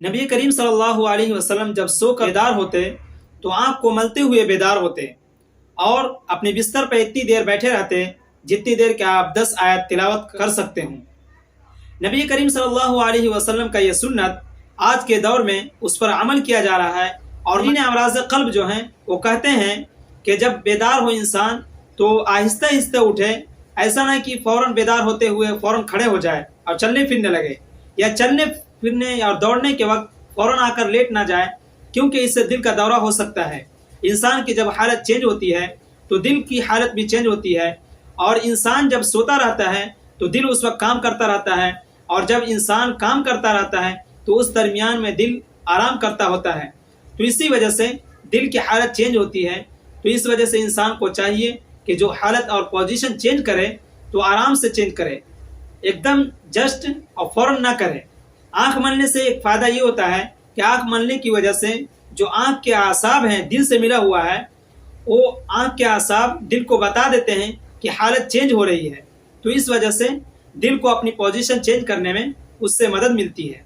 نبی کریم صلی اللہ علیہ وسلم جب سو کر بیدار ہوتے تو آنکھ کو ملتے ہوئے بیدار ہوتے اور اپنے بستر پہ اتنی دیر بیٹھے رہتے جتنی دیر کہ آپ 10 آیت تلاوت کر سکتے ہوں۔ نبی کریم صلی اللہ علیہ وسلم کا یہ سنت آج کے دور میں اس پر عمل کیا جا رہا ہے، اور امراض قلب جو ہیں وہ کہتے ہیں کہ جب بیدار ہو انسان تو آہستہ آہستہ اٹھے، ایسا نہ کہ فوراً بیدار ہوتے ہوئے فوراً کھڑے ہو جائے اور چلنے پھرنے لگے، یا چلنے پھرنے اور دوڑنے کے وقت فوراً آ کر لیٹ نہ جائے، کیونکہ اس سے دل کا دورہ ہو سکتا ہے۔ انسان کی جب حالت چینج ہوتی ہے تو دل کی حالت بھی چینج ہوتی ہے، اور انسان جب سوتا رہتا ہے تو دل اس وقت کام کرتا رہتا ہے، اور جب انسان کام کرتا رہتا ہے تو اس درمیان میں دل آرام کرتا ہوتا ہے، تو اسی وجہ سے دل کی حالت چینج ہوتی ہے۔ تو اس وجہ سے انسان کو چاہیے کہ جو حالت اور پوزیشن چینج کرے تو آرام سے چینج کرے، ایک دم جسٹ اور فوراً نہ کرے۔ آنکھ ملنے سے ایک فائدہ یہ ہوتا ہے کہ آنکھ ملنے کی وجہ سے جو آنکھ کے اعصاب ہیں دل سے ملا ہوا ہے، وہ آنکھ کے اعصاب دل کو بتا دیتے ہیں کہ حالت چینج ہو رہی ہے، تو اس وجہ سے دل کو اپنی پوزیشن چینج کرنے میں اس سے مدد ملتی ہے۔